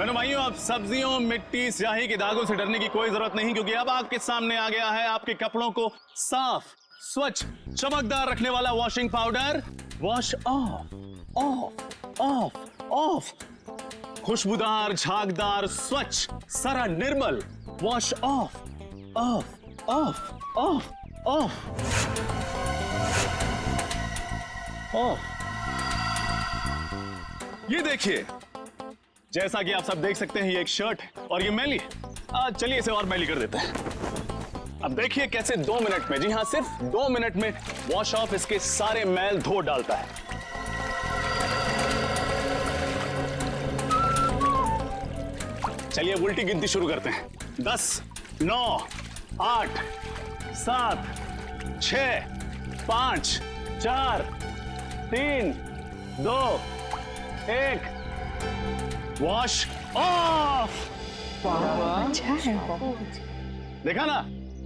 मेरे भाइयों, अब सब्जियों, मिट्टी, स्याही के दागों से डरने की कोई जरूरत नहीं, क्योंकि अब आपके सामने आ गया है आपके कपड़ों को साफ, स्वच्छ, चमकदार रखने वाला washing powder. Wash off, off, off, off. खुशबूदार, झागदार, स्वच्छ, सारा निर्मल। Wash off, off, off, off, off, off. ये देखिए, जैसा कि आप सब देख सकते हैं, ये एक शर्ट है और ये मैली। चलिए इसे और मैली कर देते हैं। अब देखिए कैसे 2 मिनट में, जी हाँ सिर्फ 2 मिनट में वॉश ऑफ इसके सारे मैल धो डालता है। चलिए उल्टी गिनती शुरू करते हैं। 10, 9, 8, 7, 6, 5, 4, 3, 2, 1। Wash off. अच्छा है। देखा ना,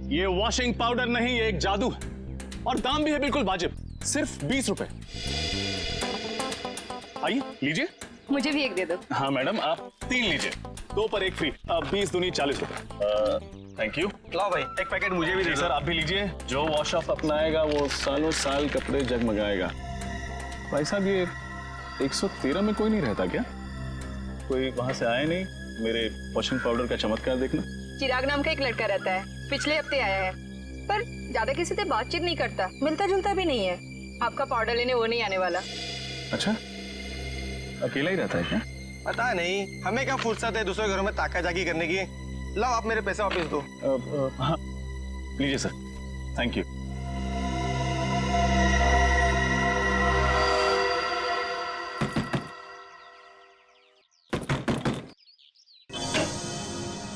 ये वॉशिंग पाउडर नहीं, ये एक जादू है और दाम भी है बिल्कुल वाजिब, सिर्फ 20 रुपए। आइए लीजिए। मुझे भी एक दे दो। हाँ मैडम, आप 3 लीजिए, 2 पर 1 फ्री। 20 दूनी 40 रुपए। Thank you. लाओ भाई, एक पैकेट मुझे भी दे सर आप भी लीजिए। जो वॉश ऑफ अपनाएगा वो सालों साल कपड़े जगमगाएगा। भाई साहब, ये 113 में कोई नहीं रहता क्या? कोई वहां से आया नहीं मेरे वॉशिंग पाउडर का चमत्कार देखना? चिराग नाम का एक लड़का रहता है, पिछले हफ्ते आया है, पर ज्यादा किसी से बातचीत नहीं करता, मिलता जुलता भी नहीं है। आपका पाउडर लेने वो नहीं आने वाला। अच्छा, अकेला ही रहता है क्या? पता नहीं, हमें क्या फुर्सत है दूसरे घरों में ताका जाकी करने की। लाओ आप मेरे पैसे वापस दो। हाँ लीजिए सर, थैंक यू।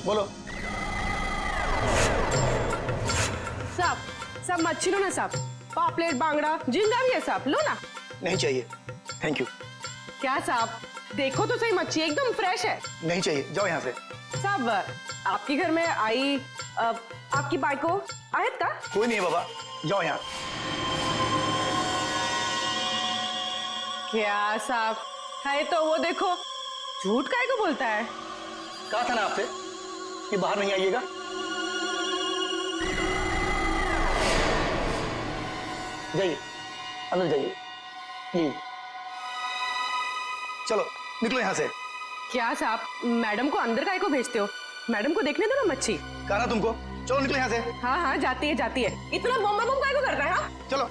बोलो। साहब, सब मच्छी लो ना साहब। पापलेट, बांगड़ा, झींगा भी है साहब, लो ना। नहीं चाहिए, थैंक यू। क्या साहब, देखो तो सही, मच्छी एकदम फ्रेश है। नहीं चाहिए, जाओ यहाँ से। साहब, आपके घर में आई आपकी बाइको आयत का? कोई नहीं है बाबा, जाओ यहाँ। क्या साहब, है तो वो देखो, झूठ काहे को बोलता है? कहा था ना आपसे कि बाहर नहीं आइएगा। जाइए, अंदर जाइए। ये चलो निकलो यहाँ से। क्या साहब, मैडम को अंदर काहे को भेजते हो? मैडम को देखने दो ना मच्छी। कहा ना तुमको, चलो निकलो यहाँ से। हाँ हाँ, जाती है जाती है। इतना बम बम काहे को करता है? हाँ? चलो।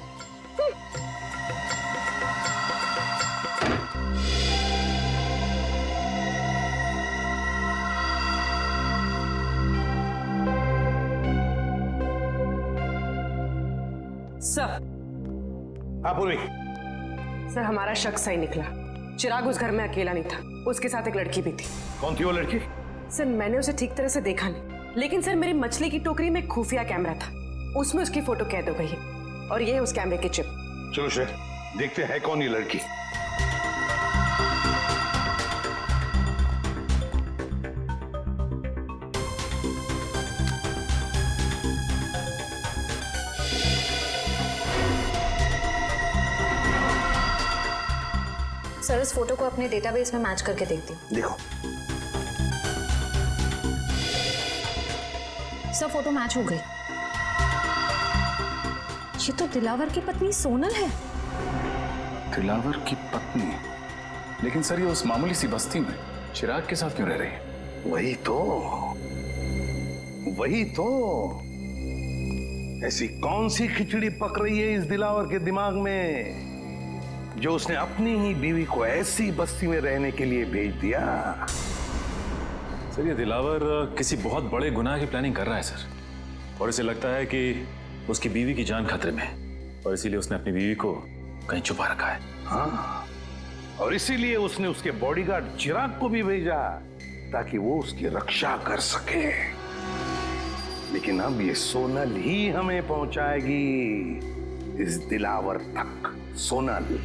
सर, हाँ पूर्वी। सर हमारा शक सही निकला। चिराग उस घर में अकेला नहीं था, उसके साथ एक लड़की भी थी। कौन थी वो लड़की? सर मैंने उसे ठीक तरह से देखा नहीं, लेकिन सर मेरी मछली की टोकरी में एक खुफिया कैमरा था, उसमें उसकी फोटो कैद हो गई है और ये है उस कैमरे की चिप। चलो श्रेय, देखते हैं कौन ये लड़की। सर इस फोटो को अपने डेटाबेस में मैच करके देखती हूँ। देखो। सर फोटो मैच हो गई। ये तो दिलावर की पत्नी सोनल है। दिलावर की पत्नी? लेकिन सर ये उस मामूली सी बस्ती में चिराग के साथ क्यों रह रही है? वही तो ऐसी कौन सी खिचड़ी पक रही है इस दिलावर के दिमाग में जो उसने अपनी ही बीवी को ऐसी बस्ती में रहने के लिए भेज दिया? सर ये दिलावर किसी बहुत बड़े गुनाह की प्लानिंग कर रहा है सर, और इसे लगता है कि उसकी बीवी की जान खतरे में है और इसीलिए उसने अपनी बीवी को कहीं छुपा रखा है। हाँ, और इसीलिए उसने उसके बॉडीगार्ड चिराग को भी भेजा ताकि वो उसकी रक्षा कर सके। लेकिन अब ये सोनल ही हमें पहुंचाएगी इस दिलावर तक। सोनल।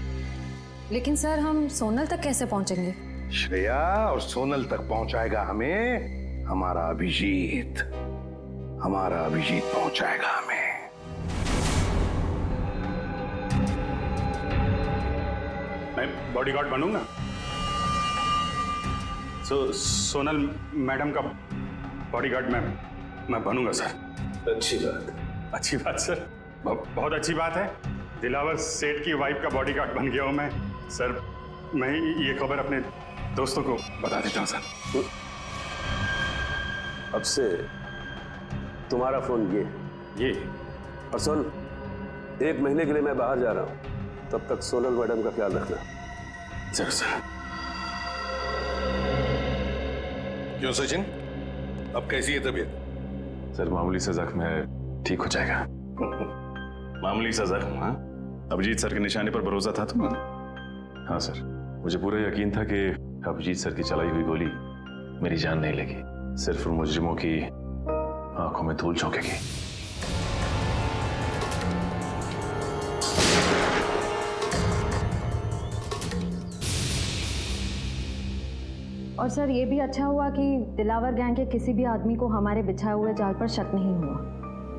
लेकिन सर हम सोनल तक कैसे पहुंचेंगे? श्रेया, और सोनल तक पहुंचाएगा हमें हमारा अभिजीत। हमारा अभिजीत पहुंचाएगा हमें। मैं बॉडीगार्ड बनूंगा? सोनल मैडम का बॉडीगार्ड मैं बनूंगा सर। अच्छी बात सर, बहुत अच्छी बात है। दिलावर सेठ की वाइफ का बॉडीगार्ड बन गया हूं मैं सर। मैं ये खबर अपने दोस्तों को बता देता हूं सर। अब से तुम्हारा फोन ये और सुन, 1 महीने के लिए मैं बाहर जा रहा हूं, तब तक सोनल मैडम का ख्याल रखना। जरूर सर। क्यों सचिन, अब कैसी है तबीयत? सर मामूली सा जख्म है, ठीक हो जाएगा। मामूली सा जख्म? हाँ, अभिजीत सर के निशाने पर भरोसा था तुम्हें? हाँ सर, मुझे पूरा यकीन था कि अभिजीत सर की चलाई हुई गोली मेरी जान नहीं लगी, सिर्फ उन मुजरिमों की आंखों में धूल झोंकेगी। और सर ये भी अच्छा हुआ कि दिलावर गैंग के किसी भी आदमी को हमारे बिछाए हुए जाल पर शक नहीं हुआ।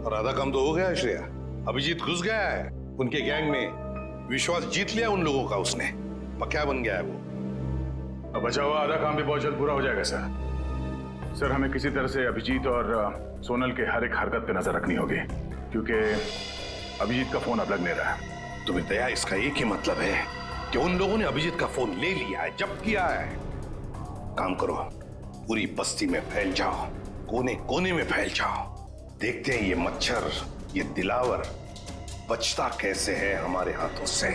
और आधा काम तो हो गया है श्रेया। अभिजीत घुस गया है उनके गैंग में, विश्वास जीत लिया उन लोगों का उसने, पक्का बन गया है वो। अब बचा हुआ आधा काम भी बहुत जल्द पूरा हो जाएगा सर। सर हमें किसी तरह से अभिजीत और सोनल के हर एक हरकत पे नजर रखनी होगी, क्योंकि अभिजीत का फोन अब लग नहीं रहा है। तुम्हें दया, इसका एक ही मतलब है कि उन लोगों ने अभिजीत का फोन ले लिया है, जब्त किया है। काम करो, पूरी बस्ती में फैल जाओ, कोने कोने में फैल जाओ। देखते हैं ये मच्छर, ये दिलावर बचता कैसे है हमारे हाथों से।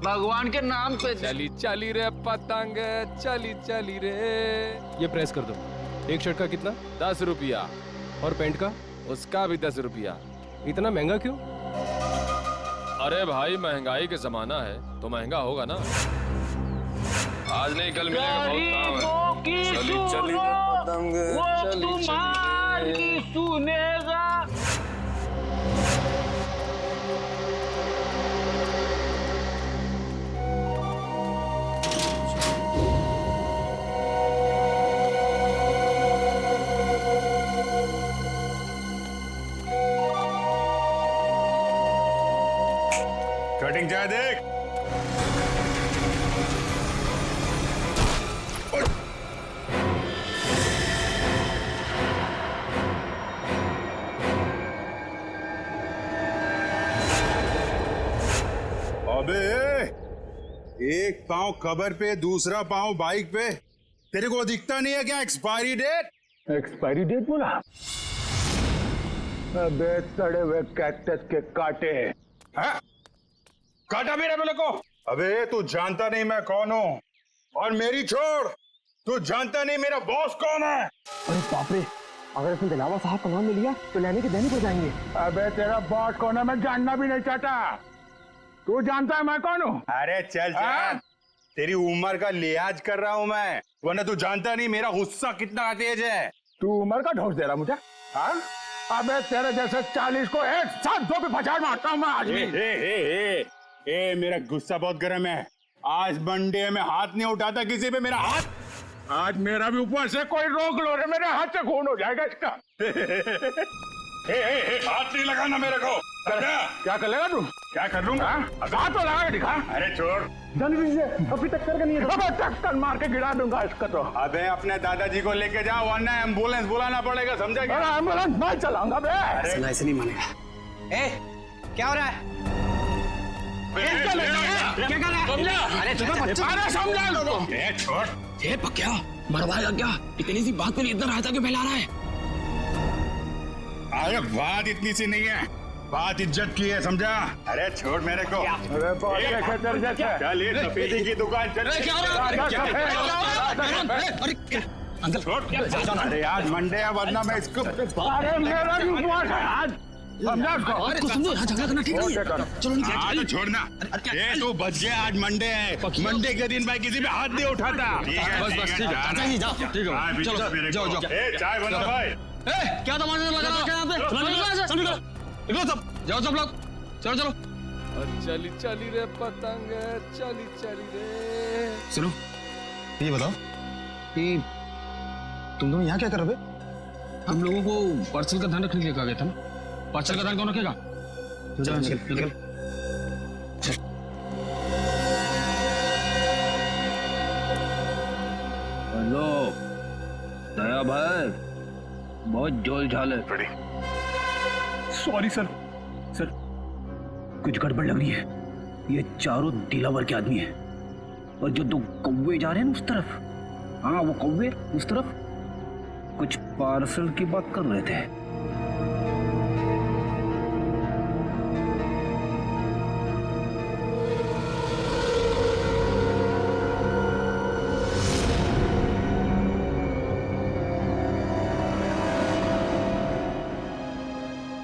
भगवान के नाम पे चली चली रे पतंग, चली चली रे। ये प्रेस कर दो। एक शर्ट का कितना? 10 रुपया। और पैंट का? उसका भी 10 रुपया। इतना महंगा क्यों? अरे भाई महंगाई के जमाना है तो महंगा होगा ना। आज नहीं कल मिलेगा, बहुत काम है। चली चली रे पतंग, चली चली रे। सुनेगा। कटिंग चाहे देख। अबे एक पांव कबर पे, दूसरा पांव बाइक पे, तेरे को दिखता नहीं है क्या एक्सपायरी डेट? एक्सपायरी डेट बोला? अबे सड़े हुए कैक्टस के कांटे। हाँ? काटा मेरे बोले को। अबे तू जानता नहीं मैं कौन हूँ, और मेरी छोड़, तू जानता नहीं मेरा बॉस कौन है। अरे बाप रे, अगर इसने दिलावर साहब का नाम ले लिया तो लेने के देने पड़ जाएंगे। अबे तेरा बॉस कौन है मैं जानना भी नहीं चाहता। तू जानता है मैं कौन हूँ? अरे चल चल, तेरी उम्र का लिहाज कर रहा हूँ मैं, वरना तू जानता नहीं मेरा गुस्सा कितना तेज है। तू उम्र का ढोस दे रहा मुझे? हाँ? अबे तेरे जैसे 40 को एक साथ दो पे पछाड़ मारता हूँ मैं आज भी। ए, मेरा गुस्सा बहुत गर्म है। आज मंडे में हाथ नहीं उठाता किसी पे मेरा हाथ। आज मेरा भी ऊपर से कोई रोक लो रे, मेरे हाथ से खून हो जाएगा इसका। हाथ नहीं लगाना मेरे को। क्या कर लेगा तू? क्या कर लूंगा? हाथ तो लगा के दिखा। अरे छोड़, जल्दी से, अभी टक्कर का नहीं है। अबे टक्कर मार के गिरा दूंगा इसका तो। अबे अपने दादाजी को लेके जाओ, वरना एम्बुलेंस बुलाना पड़ेगा, समझा क्या? अरे एम्बुलेंस मैं चलाऊंगा बे। ऐसे नहीं मानेगा। ए, क्या हो रहा है? क्या कर रहा है? अरे समझा लो। छोड़। ये पक्या मरवाएगा क्या? इतनी सी बात के लिए इतना रायता क्यों फैला रहा है? अरे बात इतनी सी नहीं है, बात इज्जत की है, समझा? अरे छोड़ मेरे को। अरे चल ये सफेदी की दुकान चल। अंकल छोड़। अरे आज मंडे है, वरना मैं इसको। अरे मेरा भी उपवास है आज, समझा इसको? अरे कुछ समझो, यहाँ झगड़ा करना ठीक नहीं है। चलो हाँ तो छोड़ना। ये तू बच गया, आज मंडे है, मंडे के दिन भाई किसी पे हाथ नहीं उठाता। बस ठीक है, जाओ ठीक है, चलो जाओ। चाय बना भाई। क्या तमाशा लगा रखा है यहाँ पे? निकलो सब, जाओ सब लोग, चलो चलो। चली चली रे पतंग, चली चली रे। सुनो, ये बताओ कि तुम दोनों यहाँ क्या कर रहे हो? हम लोगों को पार्सल का ध्यान रखने के लिए कहा गया था ना। पार्सल का ध्यान कौन रखेगा? चल। हेलो दया भाई, बहुत जोल झाल है। Sorry sir. सर कुछ गड़बड़ लग रही है। ये चारों दिलावर के आदमी हैं और जो 2 कौवे जा रहे हैं ना उस तरफ, हाँ वो कौवे उस तरफ कुछ पार्सल की बात कर रहे थे।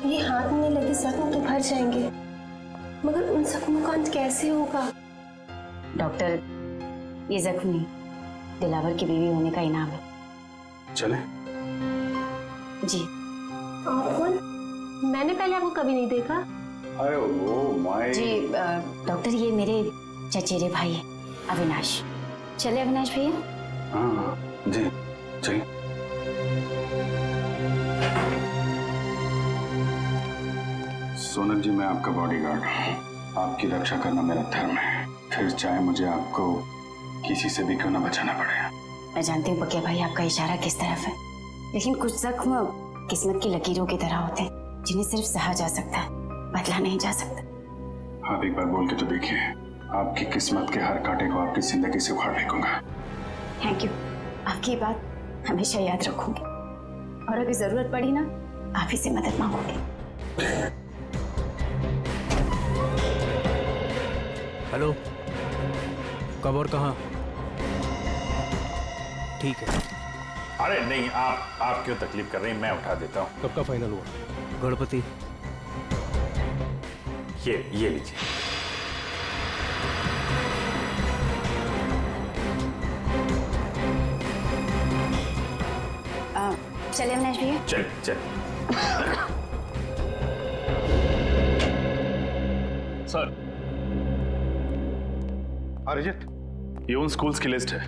ये हाथ में लगे जख्म तो भर जाएंगे, मगर उन जख्मों का अंत कैसे होगा? डॉक्टर, ये जख्म नहीं, दिलावर की बीवी होने का इनाम है। चले? जी। आप कौन? मैंने पहले आपको कभी नहीं देखा। अरे वो माय जी डॉक्टर, ये मेरे चचेरे भाई हैं, अविनाश। चले अविनाश भैया? हाँ जी चलिए। सोनल जी, मैं आपका बॉडीगार्ड हूँ। आपकी रक्षा करना मेरा धर्म है, फिर चाहे मुझे आपको किसी से भी क्यों ना बचाना पड़े। मैं जानती हूँ पक्के भाई आपका इशारा किस तरफ है, लेकिन कुछ जख्म किस्मत की लकीरों की तरह होते हैं जिन्हें सिर्फ सहा जा सकता है, बदला नहीं जा सकता। आप एक बार बोल के तो देखिए, आपकी किस्मत के हर कांटे को आपकी जिंदगी से उखाड़ फेंकूंगा। थैंक यू, आपकी ये बात हमेशा याद रखूंगी, और अगर जरूरत पड़ी ना आप ही से मदद मांगूंगी। हेलो, कब और कहाँ? ठीक है। अरे नहीं, आप क्यों तकलीफ कर रहे हैं, मैं उठा देता हूँ। कब का फाइनल हुआ? गणपति, ये लीजिए। चले अविनाश भैया? चल। सर, अरिजित, ये उन स्कूल्स की लिस्ट है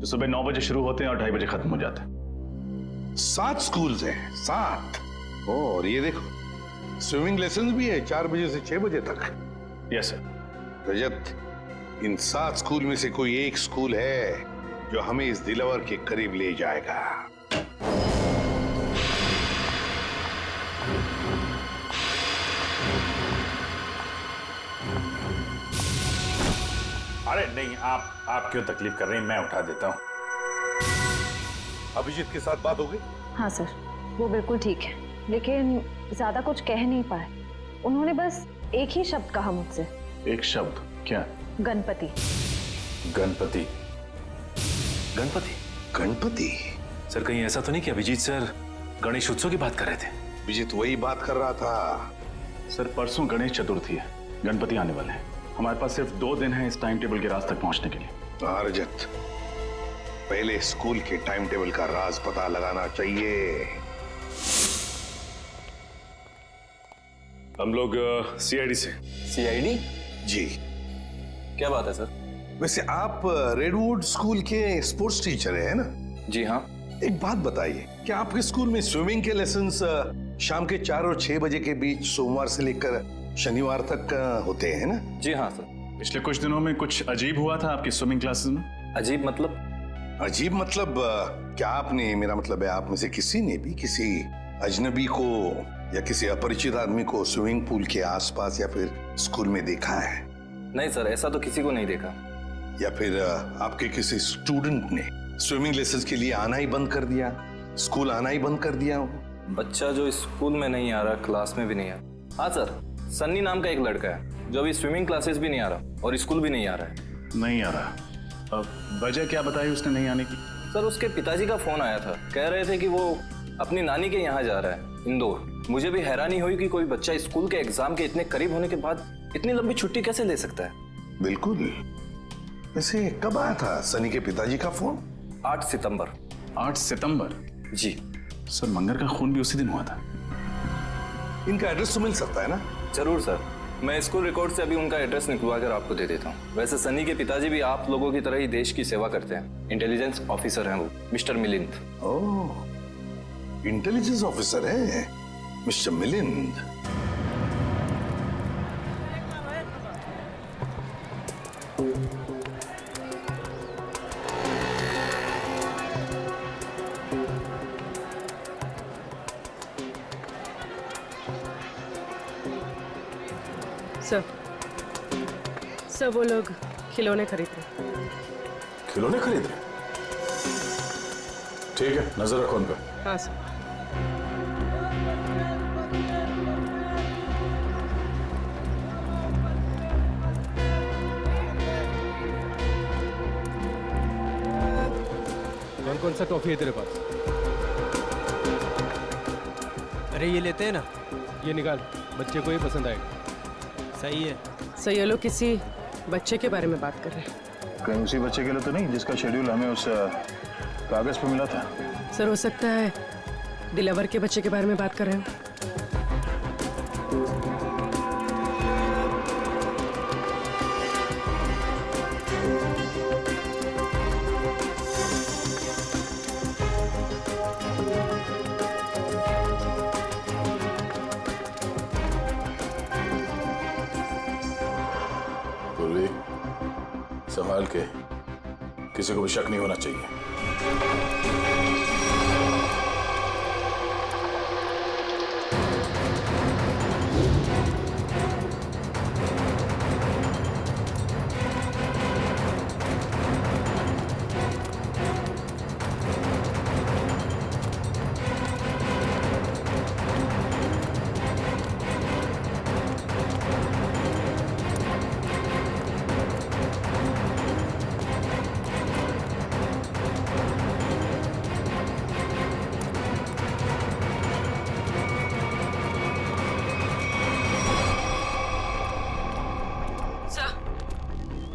जो सुबह 9 बजे शुरू होते हैं और 2:30 बजे खत्म हो जाते हैं। 7 स्कूल्स हैं, 7। और ये देखो, स्विमिंग लेसन भी है 4 बजे से 6 बजे तक। Yes sir. रजत, इन 7 स्कूल में से कोई एक स्कूल है जो हमें इस दिलावर के करीब ले जाएगा। अरे नहीं, आप क्यों तकलीफ कर रहे हैं, मैं उठा देता हूँ। अभिजीत के साथ बात हो गई? हाँ सर, वो बिल्कुल ठीक है, लेकिन ज्यादा कुछ कह नहीं पाए। उन्होंने बस एक ही शब्द कहा मुझसे। एक शब्द? क्या? गणपति। गणपति? गणपति? सर, कहीं ऐसा तो नहीं कि अभिजीत सर गणेश उत्सव की बात कर रहे थे? अभिजीत वही बात कर रहा था। सर, परसों गणेश चतुर्थी है, गणपति आने वाले हैं। हमारे पास सिर्फ 2 दिन है इस टाइम टेबल के राज तक पहुंचने के लिए। रजत, पहले स्कूल के टाइम टेबल का राज पता लगाना चाहिए। हम लोग सीआईडी से। सीआईडी? जी। क्या बात है सर? वैसे आप रेडवुड स्कूल के स्पोर्ट्स टीचर हैं ना? जी हाँ। एक बात बताइए, क्या आपके स्कूल में स्विमिंग के लेसन्स शाम के 4 और 6 बजे के बीच सोमवार से लेकर शनिवार तक होते हैं ना? जी हाँ सर। पिछले कुछ दिनों में कुछ अजीब हुआ था आपकी स्विमिंग क्लासेस में। अजीब मतलब? अजीब मतलब क्या आपने, मेरा मतलब है आप में से किसी ने भी किसी अजनबी को या किसी अपरिचित आदमी को स्विमिंग पूल के आसपास या फिर स्कूल में देखा है? नहीं सर, ऐसा तो किसी को नहीं देखा। या फिर आपके किसी स्टूडेंट ने स्विमिंग लेसन्स के लिए आना ही बंद कर दिया, स्कूल आना ही बंद कर दिया हो? बच्चा जो स्कूल में नहीं आ रहा, क्लास में भी नहीं आ रहा। हाँ सर, सन्नी नाम का एक लड़का है जो अभी स्विमिंग क्लासेस भी नहीं आ रहा और स्कूल भी नहीं आ रहा है। नहीं आ रहा? अब वजह क्या बताई उसने नहीं आने की? सर, उसके पिताजी का फोन आया था, कह रहे थे कि वो अपनी नानी के यहाँ जा रहा है, इंदौर। मुझे भी हैरानी हुई कि कोई बच्चा स्कूल के एग्जाम के इतने करीब होने के बाद इतनी लंबी छुट्टी कैसे ले सकता है। बिल्कुल। वैसे कब आया था सनी के पिताजी का फोन? 8 सितंबर। 8 सितंबर? जी सर, मंगर का खून भी उसी दिन हुआ था। इनका एड्रेस तो मिल सकता है ना? जरूर सर, मैं स्कूल रिकॉर्ड से अभी उनका एड्रेस निकलवा कर आपको दे देता हूँ। वैसे सनी के पिताजी भी आप लोगों की तरह ही देश की सेवा करते हैं, इंटेलिजेंस ऑफिसर हैं वो, मिस्टर मिलिंद। ओह, इंटेलिजेंस ऑफिसर है मिस्टर मिलिंद। सर वो लोग खिलौने खरीद रहे। खिलौने खरीद रहे? ठीक है, नजर रखो उन पर। हाँ सर। कौन कौन सा टॉफी है तेरे पास? अरे ये लेते हैं ना। ये निकाल, बच्चे को ये पसंद आएगा। सही है। सर ये लोग किसी बच्चे के बारे में बात कर रहे हैं। कहीं उसी बच्चे के लिए तो नहीं जिसका शेड्यूल हमें उस कागज पे मिला था? सर हो सकता है दिलावर के बच्चे के बारे में बात कर रहे हो। पूर्वी, संभाल के, किसी को भी शक नहीं होना चाहिए।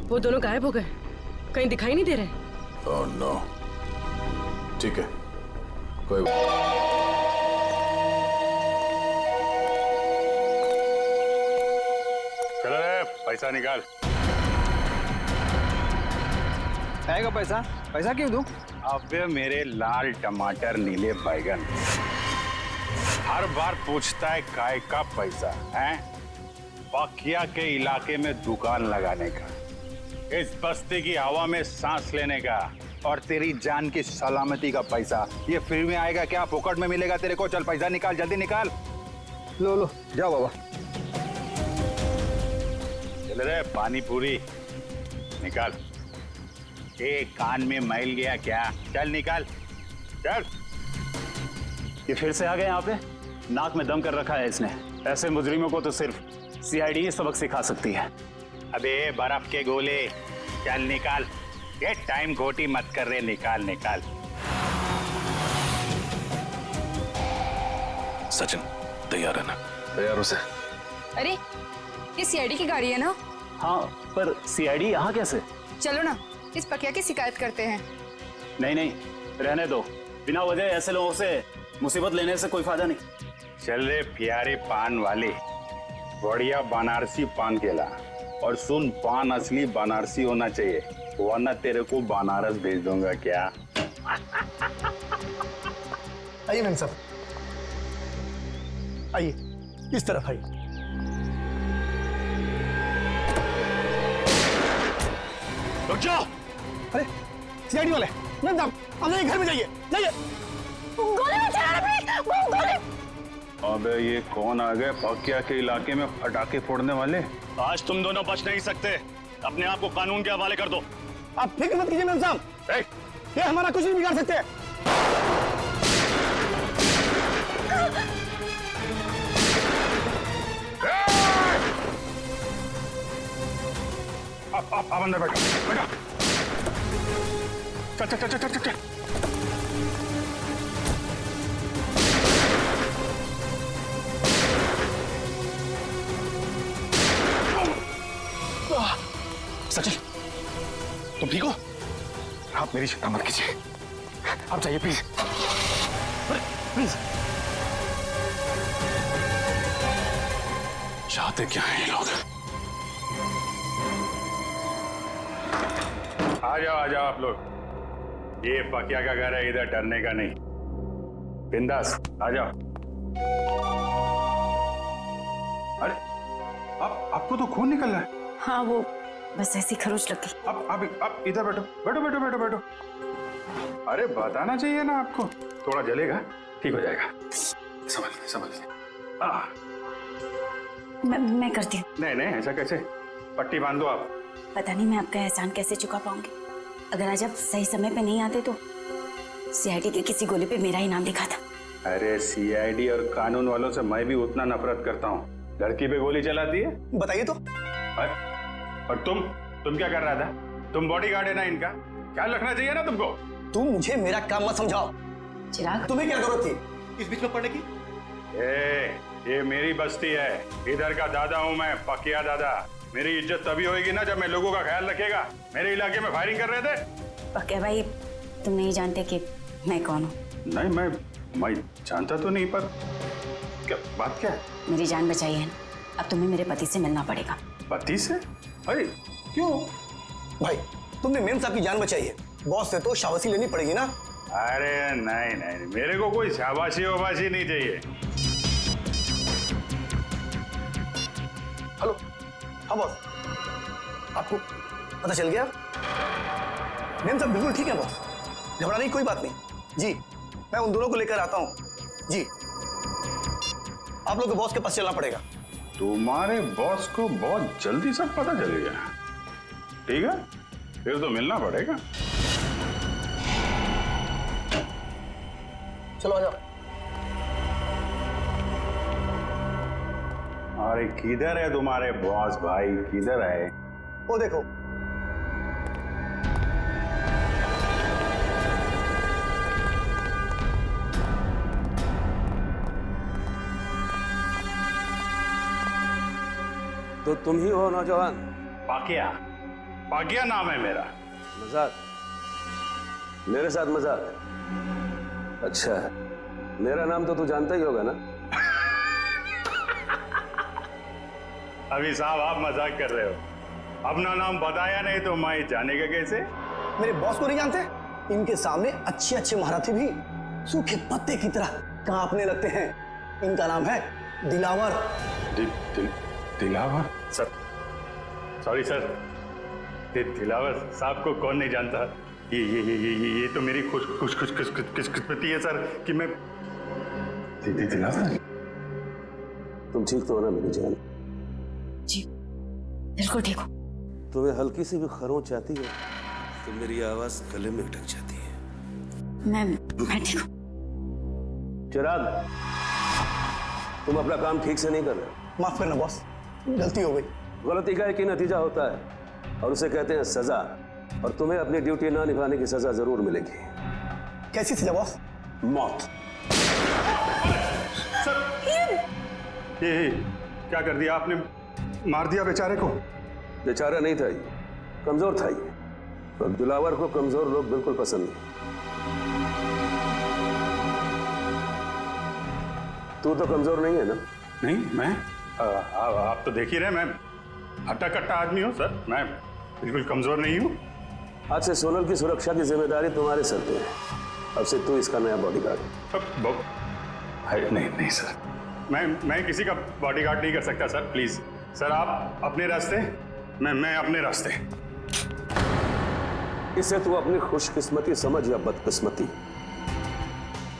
वो दोनों गायब हो गए, कहीं दिखाई नहीं दे रहे। Oh no. ठीक है, कोई चलो रे, पैसा निकाल। आएगा पैसा? पैसा क्यों दूं? अबे मेरे लाल टमाटर नीले बैगन, हर बार पूछता है काय का पैसा है? पकिया के इलाके में दुकान लगाने का, इस बस्ती की हवा में सांस लेने का, और तेरी जान की सलामती का पैसा ये फ्री में आएगा क्या? फोकट में मिलेगा तेरे को? चल पैसा निकाल, जल्दी निकाल। लो लो जाओ बाबा। चल रे, पानी पूरी निकाल। एक कान में मैल गया क्या? चल निकाल, चल। ये फिर से आ गए यहाँ पे? नाक में दम कर रखा है इसने। ऐसे मुजरिमों को तो सिर्फ सीआईडी ही सबक सिखा सकती है। अबे बर्फ के गोले, चल निकाल। ये टाइम खोटी मत कर रहे, निकाल निकाल। सचिन तैयार है ना? तैयार हो सर। अरे ये सीआईडी की गाड़ी है ना? हाँ, पर सीआईडी यहाँ कैसे? चलो ना इस पकिया की शिकायत करते हैं। नहीं नहीं, रहने दो। बिना वजह ऐसे लोगों से मुसीबत लेने से कोई फायदा नहीं। चल रे प्यारे पान वाले, बढ़िया बनारसी पान केला। और सुन, पान असली बनारसी होना चाहिए, वरना तेरे को बनारस भेज दूंगा क्या? आइए मैम साहब, आइए इस तरफ आइए। रुक जाओ। अरे सीआईडी वाले, मैम साहब आप जाइए, घर में जाइए, जाइए। गोली में चला रहे, गोली। अबे ये कौन आ गए पकिया के इलाके में पटाखे फोड़ने वाले? आज तुम दोनों बच नहीं सकते। अपने आप को कानून के हवाले कर दो। आप फिक्र मत कीजिए मैम साहब, ये हमारा कुछ नहीं बिगाड़ सकते। आप अंदर बैठो, बैठो। चल चल चल चल चल। सचिन तुम ठीक हो? आप मेरी चिंता मत कीजिए, आप जाइए प्लीज, प्लीज। चाहते क्या हैं ये लोग? आ जाओ आप लोग। ये पकिया का घर है, इधर डरने का नहीं। बिंदास आ जाओ। अरे आपको तो खून निकल रहा है। हाँ, वो बस ऐसी खरोच लग गई। आप इधर बैठो बैठो बैठो बैठो बैठो। अरे बताना चाहिए ना आपको, थोड़ा जलेगा, ठीक हो जाएगा। संभल से। मैं करती हूँ। नहीं ऐसा कैसे, पट्टी बांध दो आप। पता नहीं मैं आपका एहसान कैसे चुका पाऊंगी। अगर आज आप सही समय पे नहीं आते तो सीआईडी के किसी गोली पे मेरा ही नाम लिखा था। अरे सीआईडी और कानून वालों से मैं भी उतना नफरत करता हूँ। लड़की पे गोली चलाती है। बताइए तो। और तुम क्या कर रहा था? तुम बॉडीगार्ड है ना इनका, ख्याल रखना चाहिए ना तुमको। तुम मुझे मेरा काम मत समझाओ। चिराग, तुम्हें क्या जरूरत थी इस बीच में पड़ने की? ये मेरी बस्ती है, इधर का दादा हूँ मैं, पकिया दादा। मेरी इज्जत तभी होगी ना जब मैं लोगों का ख्याल रखेगा। मेरे इलाके में फायरिंग कर रहे थे। पक्के भाई, तुम नहीं जानते कि मैं कौन हूँ? नहीं, मैं जानता तो नहीं, पर क्या बात क्या है? मेरी जान बचाई है ना, अब तुम्हें मेरे पति से मिलना पड़ेगा। पति से? अरे क्यों भाई, तुमने मेम साहब की जान बचाई है, बॉस से तो शाबाशी लेनी पड़ेगी ना। अरे नहीं, मेरे को कोई शाबाशी वाबाशी नहीं चाहिए। हेलो, हाँ बॉस, आपको पता चल गया? मेम साहब बिल्कुल ठीक है बॉस, घबराने की कोई बात नहीं। जी, मैं उन दोनों को लेकर आता हूँ। जी, आप लोग को बॉस के पास चलना पड़ेगा। तुम्हारे बॉस को बहुत जल्दी सब पता चलेगा। ठीक है, फिर तो मिलना पड़ेगा। चलो आ जाओ। अरे किधर है तुम्हारे बॉस भाई, किधर है? वो देखो। तो तुम ही हो नौजवान? पाकिया नाम है मेरा। मजाक? मेरे साथ मजाक? अच्छा, मेरा नाम तो तू जानता ही होगा ना? अभी साहब आप मजाक कर रहे हो, अपना नाम बताया नहीं तो मैं जानेगा कैसे? मेरे बॉस को नहीं जानते? इनके सामने अच्छे महारथी भी सूखे पत्ते की तरह कांपने लगते हैं। इनका नाम है Dilawar. Dilawar? Sir, sorry sir, Dilawar साहब को कौन नहीं जानता? ये तो मेरी खुशकिस्मती है सर कि मैं दिलावर। तुम ठीक तो हो ना मेरी जान? जी बिल्कुल ठीक हो। तुम्हें हल्की सी भी खरोंच आती है तो मेरी आवाज गले में अटक जाती है। मैं ठीक हूँ। चिराग, तुम अपना काम ठीक से नहीं कर रहे। माफ करना बॉस, गलती हो गई। गलती का एक ही नतीजा होता है और उसे कहते हैं सजा, और तुम्हें अपनी ड्यूटी ना निभाने की सजा जरूर मिलेगी। कैसी सजा बॉस? मौत। सर, ये क्या कर दिया आपने? मार दिया बेचारे को? बेचारा नहीं था ये, कमजोर था ये, और दिलावर को कमजोर लोग बिल्कुल पसंद नहीं। तू तो कमजोर नहीं है ना? नहीं, मैं आप तो देख ही रहे, मैं हट्टा कट्टा आदमी हूँ सर, मैं बिल्कुल कमजोर नहीं हूँ। आज से सोनल की सुरक्षा की जिम्मेदारी तुम्हारे सर पे है। अब से तू इसका नया बॉडीगार्ड। नहीं सर, मैं किसी का बॉडीगार्ड नहीं कर सकता सर, प्लीज सर, आप अपने रास्ते, मैं अपने रास्ते। इसे तू अपनी खुशकिस्मती समझ या बदकिस्मती,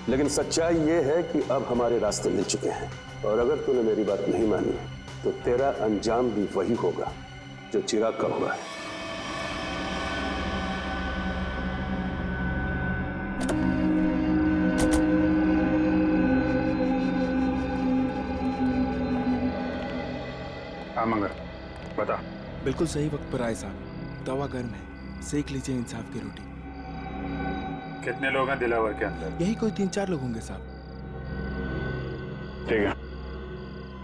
लेकिन सच्चाई ये है कि अब हमारे रास्ते मिल चुके हैं, और अगर तूने मेरी बात नहीं मानी तो तेरा अंजाम भी वही होगा जो चिराग का हुआ है। हाँ मंगर, बता। बिल्कुल सही वक्त पर आए साहब, तवा गर्म है, सेक लीजिए इंसाफ की रोटी। कितने लोग हैं दिलावर के अंदर? यही कोई 3-4 लोग होंगे साहब। ठीक है,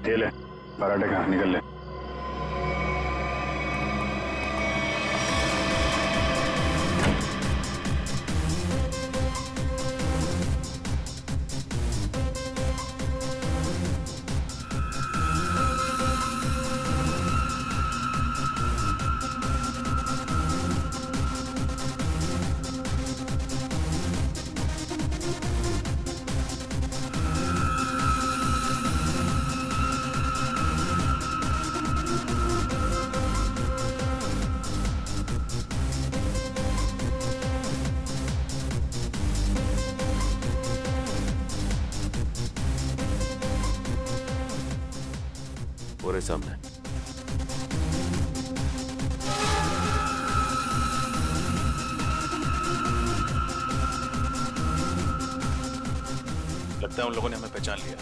ये ले पराठे खा, निकल ले। पूरे सामने। लगता है उन लोगों ने हमें पहचान लिया।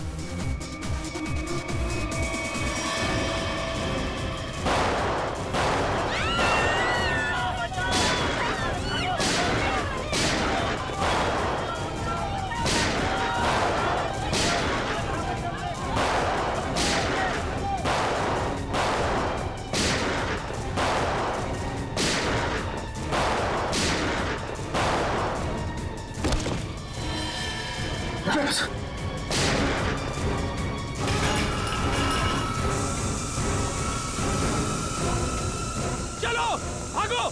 चलो भागो।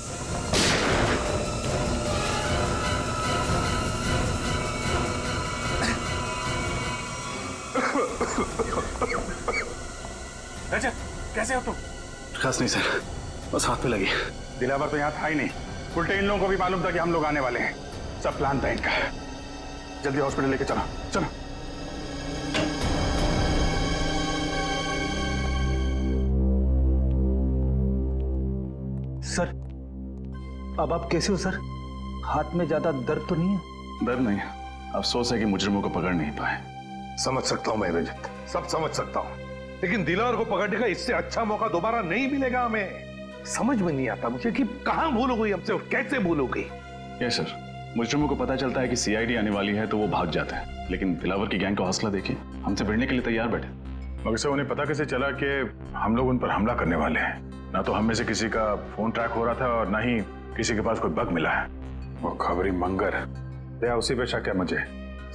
राजा, कैसे हो तुम? खास नहीं सर, बस हाथ पे लगी। दिलावर तो यहाँ था ही नहीं, उल्टे इन लोगों को भी मालूम था कि हम लोग आने वाले हैं। सब प्लान था इनका। जल्दी हॉस्पिटल लेके चलो, चलो। सर, अब आप कैसे हो सर? हाथ में ज्यादा दर्द तो नहीं है? दर्द नहीं, अफसोस है कि मुजरिमों को पकड़ नहीं पाए। समझ सकता हूं मैं रजत, सब समझ सकता हूं, लेकिन दिलावर को पकड़ने का इससे अच्छा मौका दोबारा नहीं मिलेगा हमें। समझ में नहीं आता मुझे कि कहां भूल हो गई हमसे और कैसे भूल हो गई। यस सर, मुजरिमों को पता चलता है कि सीआईडी आने वाली है तो वो भाग जाते हैं, लेकिन दिलावर की गैंग का हौसला देखिए, हमसे भिड़ने के लिए तैयार बैठे। मगर से उन्हें पता कैसे चला कि हम लोग उन पर हमला करने वाले हैं? ना तो हम में से किसी का फोन ट्रैक हो रहा था और ना ही किसी के पास कोई बग मिला है। वो खबरी मंगर, दया उसी पे शक है मुझे।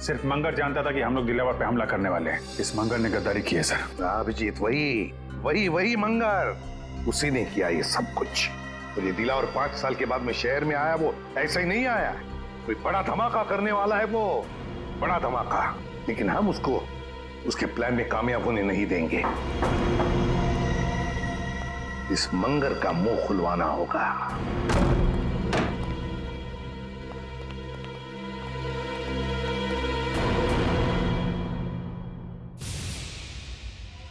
सिर्फ मंगर जानता था कि हम लोग दिलावर पे हमला करने वाले हैं। इस मंगर ने गद्दारी की है सर। अभिजीत, वही वही वही मंगर, उसी ने किया ये सब कुछ। और ये दिलावर 5 साल के बाद में शहर में आया, वो ऐसा ही नहीं आया, कोई बड़ा धमाका करने वाला है, वो बड़ा धमाका। लेकिन हम उसको उसके प्लान में कामयाब होने नहीं देंगे। इस मंगर का मुंह खुलवाना होगा।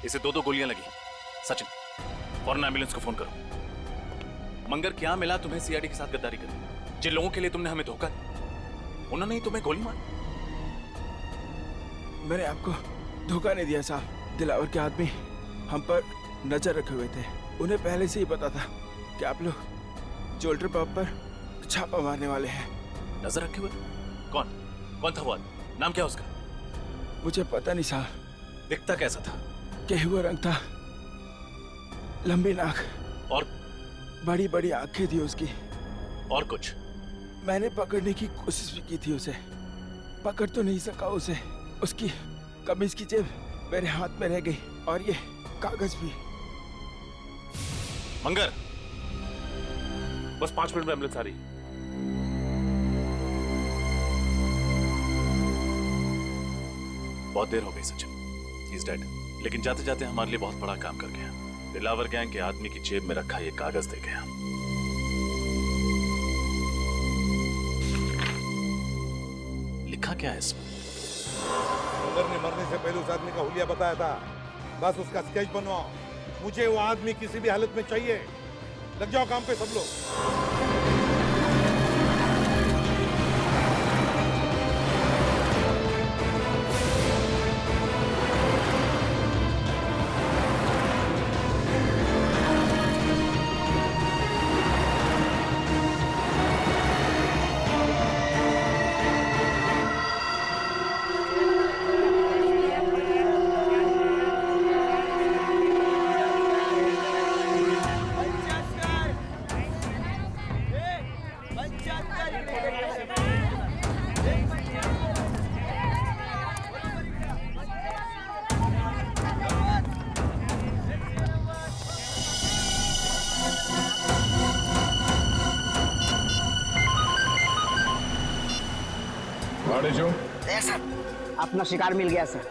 इसे 2 गोलियां लगी। सचिन, फौरन एम्बुलेंस को फोन करो। मंगर, क्या मिला तुम्हें सीआईडी के साथ गद्दारी करने? जिन लोगों के लिए तुमने हमें धोखा दिया, उन्होंने ही तुम्हें गोली मारी। मैंने आपको धोखा नहीं दिया साहब। दिलावर के आदमी हम पर नजर रखे हुए थे। उन्हें पहले से ही पता था कि आप लोग जोल्टर पब पर छापा मारने वाले हैं। नजर रखे हुए? कौन कौन था वो आदमी? नाम क्या उसका? मुझे पता नहीं साहब। दिखता कैसा था? गेहुआ रंग था, लंबी नाक और बड़ी बड़ी आंखें थी उसकी। और कुछ? मैंने पकड़ने की कोशिश भी की थी उसे, पकड़ तो नहीं सका उसे। उसकी कमीज की जेब मेरे हाथ में रह गई और ये कागज भी। मंगर, बस 5 मिनट में एम्बुलेंस आ रही। बहुत देर हो गई सचिन, ही इज डेड। लेकिन जाते जाते हमारे लिए बहुत बड़ा काम कर गया। दिलावर गैंग के आदमी की जेब में रखा ये कागज दे गया। लिखा क्या है इसमें? मंगर ने मरने से पहले उस आदमी का हुलिया बताया था। बस उसका स्केच बनवाओ। मुझे वो आदमी किसी भी हालत में चाहिए। लग जाओ काम पे सब लोग। सर, अपना शिकार मिल गया सर।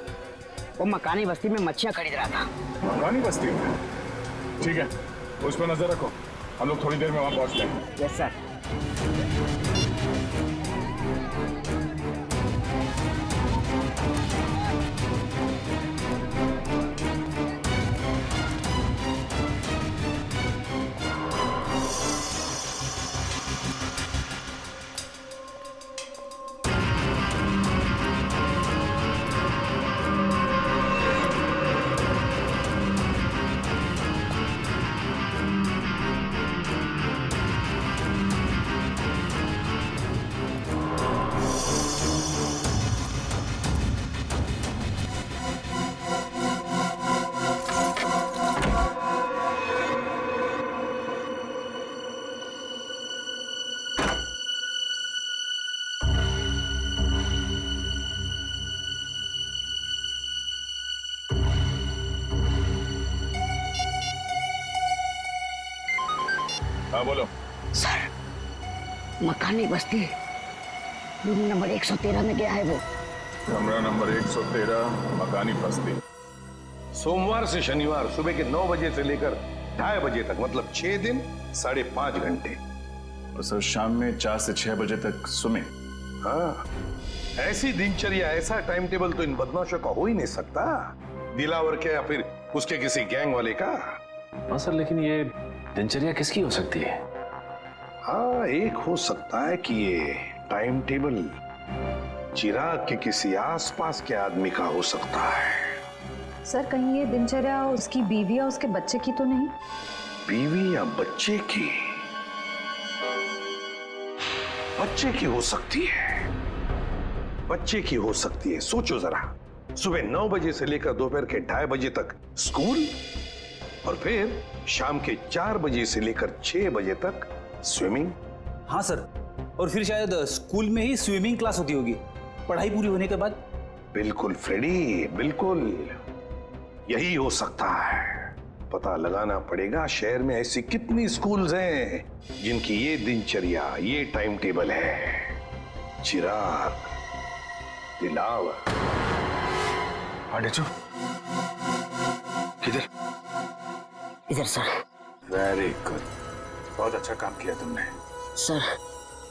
वो मकानी बस्ती में मच्छियां खरीद रहा था। मकानी बस्ती में? ठीक है, उस पर नजर रखो। हम लोग थोड़ी देर में वहां पहुंचते हैं। Yes sir. हाँ बोलो। सर मकानी बस्ती रूम नंबर 113 में गया है वो। कमरा नंबर 113 मकानी बस्ती। सोमवार से शनिवार सुबह के 9 बजे से लेकर 2:30 बजे तक, मतलब 6 दिन 5.5 घंटे। और सर शाम में 4 से 6 बजे तक स्विमिंग। हाँ, ऐसी दिनचर्या, ऐसा टाइम टेबल तो इन बदमाशों का हो ही नहीं सकता। दिलावर के या फिर उसके किसी गैंग वाले का। हाँ सर, लेकिन ये दिनचर्या किसकी हो सकती है? हाँ, एक हो सकता है कि ये टाइम टेबल चिराग के किसी आसपास के आदमी का हो सकता है। सर कहीं ये दिनचर्या उसकी बीवी या उसके बच्चे की तो नहीं? बीवी या बच्चे की? बच्चे की हो सकती है, बच्चे की हो सकती है। सोचो जरा, सुबह 9 बजे से लेकर दोपहर के 2:30 बजे तक स्कूल, और फिर शाम के 4 बजे से लेकर 6 बजे तक स्विमिंग। हाँ सर, और फिर शायद स्कूल में ही स्विमिंग क्लास होती होगी पढ़ाई पूरी होने के बाद। बिल्कुल फ्रेडी, बिल्कुल यही हो सकता है। पता लगाना पड़ेगा शहर में ऐसी कितनी स्कूल्स हैं जिनकी ये दिनचर्या, ये टाइम टेबल है। चिराग, दिलावर। आडेचो, किधर? इधर सर। वेरी गुड, बहुत अच्छा काम किया तुमने। सर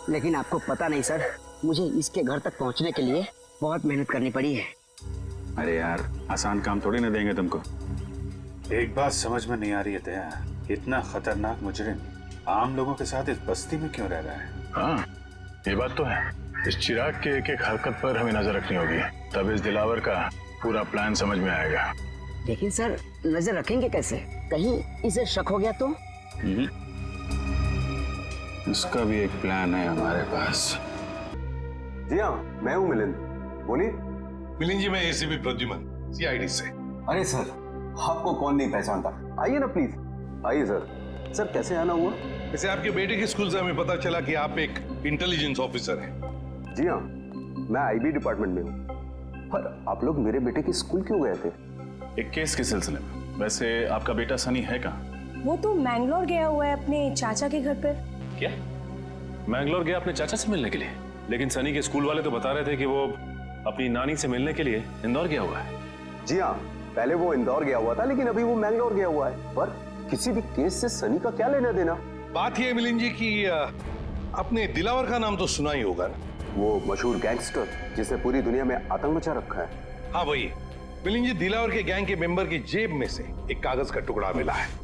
लेकिन आपको पता नहीं सर, मुझे इसके घर तक पहुंचने के लिए बहुत मेहनत करनी पड़ी है। अरे यार, आसान काम थोड़ी ना देंगे तुमको। एक बात समझ में नहीं आ रही है दया, इतना खतरनाक मुजरिम आम लोगों के साथ इस बस्ती में क्यों रह रहा है? हाँ, ये बात तो है। इस चिराग के एक एक हरकत पर हमें नजर रखनी होगी, तब इस दिलावर का पूरा प्लान समझ में आएगा। लेकिन सर नजर रखेंगे कैसे? कहीं इसे शक हो गया तो? इसका भी एक प्लान है हमारे पास। जी हाँ, मैं हूँ मिलिंद, बोलिए। मिलिंद जी, मैं एसीपी प्रद्युमन, सीआईडी से। अरे सर, आपको कौन नहीं पहचानता, आइए ना प्लीज। आइए सर। सर कैसे आना हुआ? वैसे आपके बेटे के स्कूल से हमें पता चला कि आप एक इंटेलिजेंस ऑफिसर हैं। जी हाँ, मैं आईबी डिपार्टमेंट में हूँ। पर आप लोग मेरे बेटे के स्कूल क्यों गए थे? एक केस के सिलसिले में। वैसे आपका बेटा सनी है कहाँ? वो तो मैंगलोर गया हुआ है अपने चाचा के घर पे। क्या? मैंगलोर गया अपने चाचा से मिलने के लिए? लेकिन सनी के स्कूल वाले तो बता रहे थे कि वो अपनी नानी से मिलने के लिए इंदौर गया हुआ है। जी हाँ, पहले वो इंदौर गया हुआ था, लेकिन अभी वो मैंगलोर गया हुआ है। पर किसी भी केस से सनी का क्या लेना देना? बात यह है मिलिंद जी कि आपने दिलावर का नाम तो सुना ही होगा ना? वो मशहूर गैंगस्टर जिसने पूरी दुनिया में आतंक मचा रखा है। हाँ वही। मिलिंद जी, दिलावर के गैंग के मेंबर की जेब में से एक कागज का टुकड़ा मिला है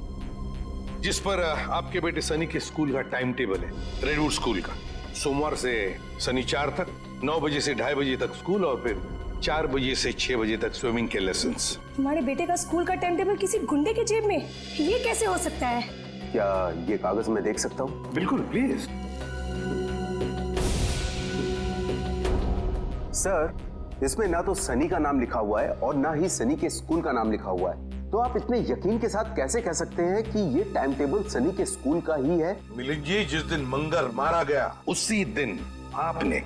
जिस पर आपके बेटे सनी के स्कूल का टाइम टेबल है, रेडवुड स्कूल का। सोमवार से शनिवार तक 9 बजे से 2:30 बजे तक स्कूल, और फिर 4 बजे से 6 बजे तक स्विमिंग के लेसन्स। हमारे बेटे का स्कूल का टाइम टेबल किसी गुंडे के जेब में? ये कैसे हो सकता है? क्या ये कागज मैं देख सकता हूँ? बिल्कुल, प्लीज। सर, इसमें ना तो सनी का नाम लिखा हुआ है और ना ही सनी के स्कूल का नाम लिखा हुआ है। तो आप इतने यकीन के साथ कैसे कह सकते हैं कि ये टाइम टेबल सनी के स्कूल का ही है? मिलिंद जी, जिस दिन मंगर मारा गया उसी दिन आपने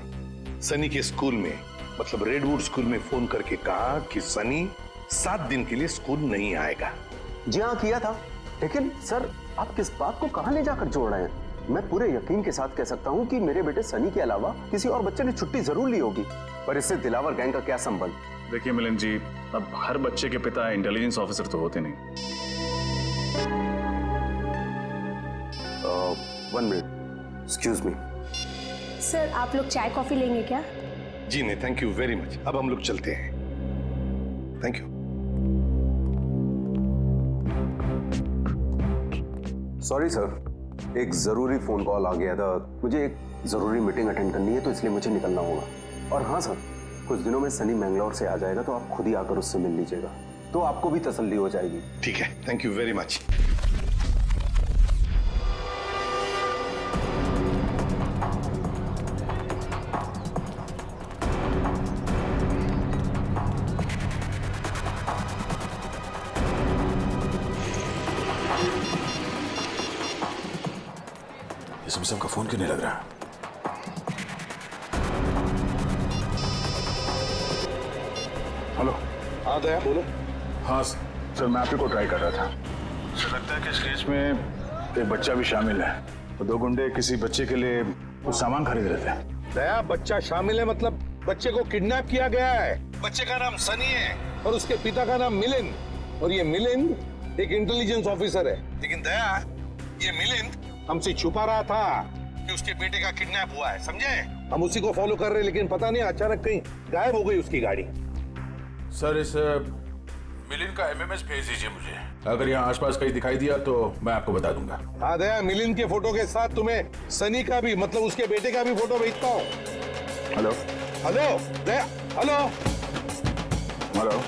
सनी के स्कूल में, मतलब रेडवुड स्कूल में फोन करके कहा कि सनी 7 दिन के लिए स्कूल नहीं आएगा। जी हाँ, किया था। लेकिन सर, आप किस बात को कहां ले जाकर जोड़ रहे हैं? मैं पूरे यकीन के साथ कह सकता हूं कि मेरे बेटे सनी के अलावा किसी और बच्चे ने छुट्टी जरूर ली होगी, पर इससे दिलावर गैंग का क्या संबंध? देखिए मिलिंद जी, अब हर बच्चे के पिता इंटेलिजेंस ऑफिसर तो होते नहीं। 1 मिनट, एक्सक्यूज मी। सर आप लोग चाय कॉफी लेंगे क्या? जी नहीं, थैंक यू वेरी मच। अब हम लोग चलते हैं। Thank you. सॉरी सर, एक जरूरी फोन कॉल आ गया था। मुझे एक जरूरी मीटिंग अटेंड करनी है, तो इसलिए मुझे निकलना होगा। और हाँ सर, कुछ दिनों में सनी मैंगलोर से आ जाएगा, तो आप खुद ही आकर उससे मिल लीजिएगा, तो आपको भी तसल्ली हो जाएगी। ठीक है, थैंक यू वेरी मच। इसमें सबका फोन क्यों नहीं लग रहा? हेलो। हाँ दया, बोलो। हाँ सर, मैं आप ही को ट्राई कर रहा था। सर लगता है कि इस केस में एक बच्चा भी शामिल है। दो गुंडे किसी बच्चे के लिए कुछ सामान खरीद रहे थे। दया, बच्चा शामिल है मतलब बच्चे को किडनैप किया गया है। बच्चे का नाम सनी है और उसके पिता का नाम मिलिंद, और ये मिलिंद एक इंटेलिजेंस ऑफिसर है। लेकिन दया, ये मिलिंद हमसे छुपा रहा था कि उसके बेटे का किडनैप हुआ है, समझे? हम उसी को फॉलो कर रहे हैं, लेकिन पता नहीं अचानक कहीं गायब हो गई उसकी गाड़ी। सर, इस मिलिंद का एमएमएस भेज दीजिए मुझे। अगर यहाँ आसपास कहीं दिखाई दिया तो मैं आपको बता दूंगा। हाँ दया, मिलिंद के फोटो के साथ तुम्हें सनी का भी, मतलब उसके बेटे का भी फोटो भेजता हूँ। हेलो हेलो दया, हेलो हेलो।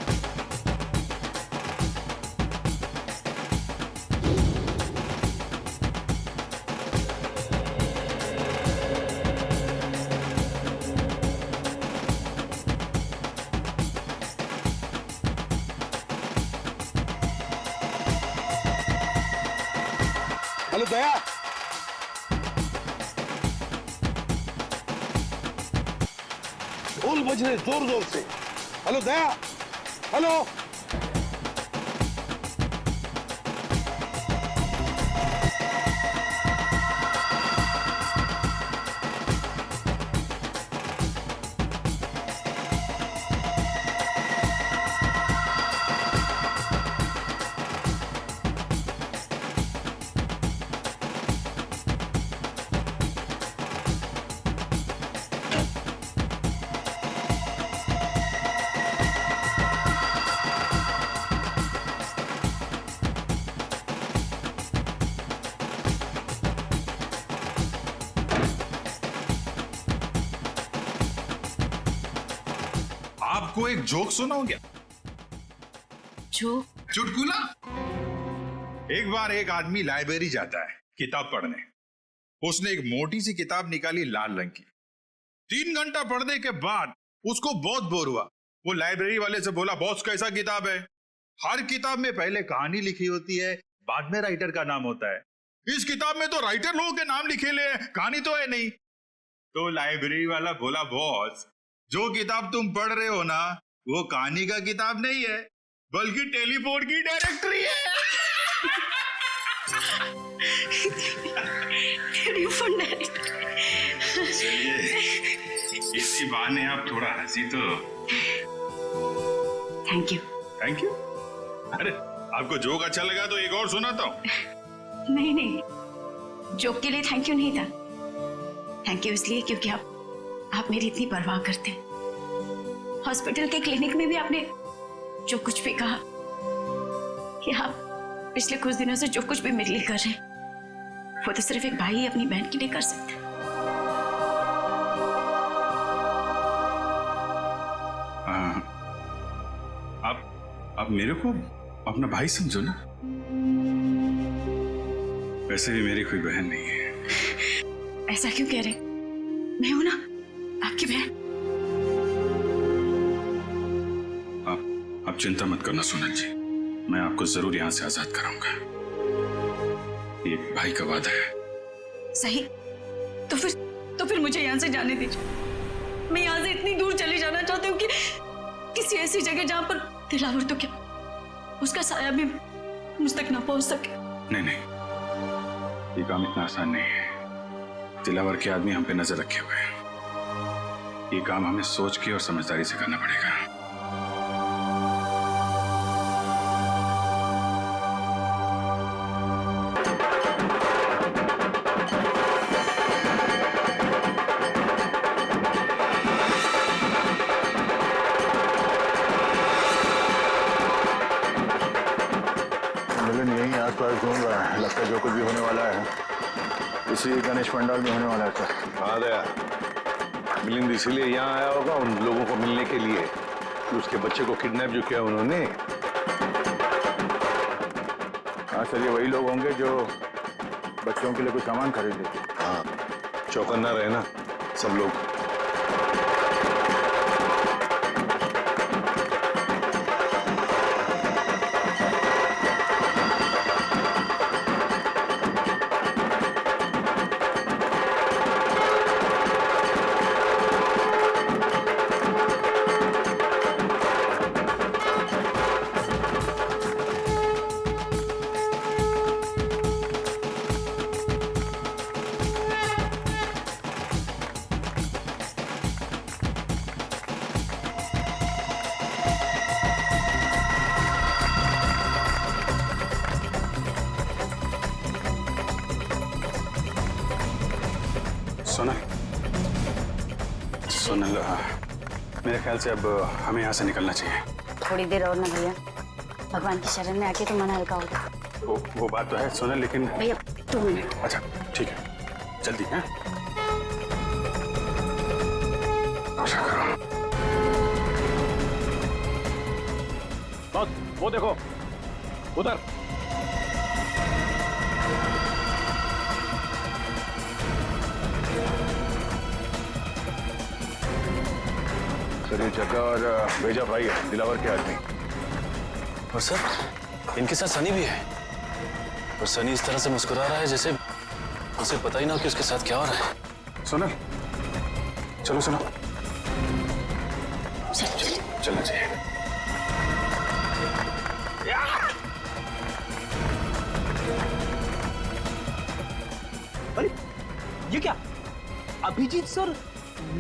हेलो दया, ढोल बज रहे जोर जोर से। हेलो दया, हेलो। आपको एक जोक सुनाऊं क्या? जोक? चुटकुला। एक बार एक आदमी लाइब्रेरी जाता है किताब पढ़ने। उसने एक मोटी सी किताब निकाली लाल रंग की। 3 घंटा पढ़ने के बाद उसको बहुत बोर हुआ। वो लाइब्रेरी वाले से बोला, बॉस कैसा किताब है? हर किताब में पहले कहानी लिखी होती है, बाद में राइटर का नाम होता है। इस किताब में तो राइटर लोगों के नाम लिखे ले, कहानी तो है नहीं। तो लाइब्रेरी वाला बोला, बॉस जो किताब तुम पढ़ रहे हो ना, वो कहानी का किताब नहीं है, बल्कि टेलीफोन की डायरेक्टरी है। Telephone directory. चलिए, इसी बहाने आप थोड़ा हंसी तो। Thank you. Thank you? अरे आपको जोक अच्छा लगा तो एक और सुनाता हूँ। नहीं नहीं, जोक के लिए थैंक यू नहीं था। थैंक यू इसलिए क्योंकि आप मेरी इतनी परवाह करते हैं। हॉस्पिटल के क्लिनिक में भी आपने जो कुछ भी कहा कि आप पिछले कुछ दिनों से जो कुछ भी मेरे लिए कर रहे हैं, वो तो सिर्फ एक भाई अपनी बहन के लिए कर सकता है। आप मेरे को अपना भाई समझो ना। वैसे भी मेरी कोई बहन नहीं है। ऐसा क्यों कह रहे? मैं हूं ना आपकी बहन। आप चिंता मत करना सोनल जी, मैं आपको जरूर यहां से आजाद कराऊंगा। ये भाई का वादा है। सही, तो फिर मुझे यहाँ से जाने दीजिए। मैं यहाँ से इतनी दूर चली जाना चाहती हूँ कि किसी ऐसी जगह जहाँ पर दिलावर तो क्या, उसका साया भी मुझ तक ना पहुंच सके। नहीं, ये काम इतना आसान नहीं है। दिलावर के आदमी हम पे नजर रखे हुए हैं। ये काम हमें सोच के और समझदारी से करना पड़ेगा। यही आसपास घूम रहा है, लगता है जो कुछ भी होने वाला है इसी गणेश पंडाल में होने वाला है सर। हाँ दया, मिलिंद इसीलिए यहाँ आया होगा उन लोगों को मिलने के लिए कि उसके बच्चे को किडनैप जो किया उन्होंने। हाँ सर, ये वही लोग होंगे जो बच्चों के लिए कुछ सामान खरीदे। हाँ, चौकन्ना रहे ना सब लोग। सोनल, सोनल, मेरे ख्याल से अब हमें यहाँ से निकलना चाहिए। थोड़ी देर और ना भैया, भगवान की शरण में आके तो मन हल्का होगा। वो बात तो है सोनल, लेकिन भैया 2 मिनट। अच्छा ठीक है, जल्दी है। वो देखो उधर। सर ये जग्गा और भेजा भाई है, दिलावर के आदमी। और सर इनके साथ सनी भी है, और सनी इस तरह से मुस्कुरा रहा है जैसे उसे पता ही ना हो कि उसके साथ क्या हो रहा है। सोनल चलो चलो, चलना चाहिए। अरे ये क्या, अभिजीत सर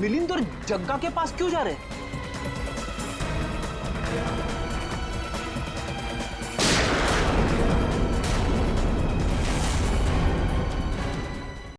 मिलिंद और जग्गा के पास क्यों जा रहे हैं?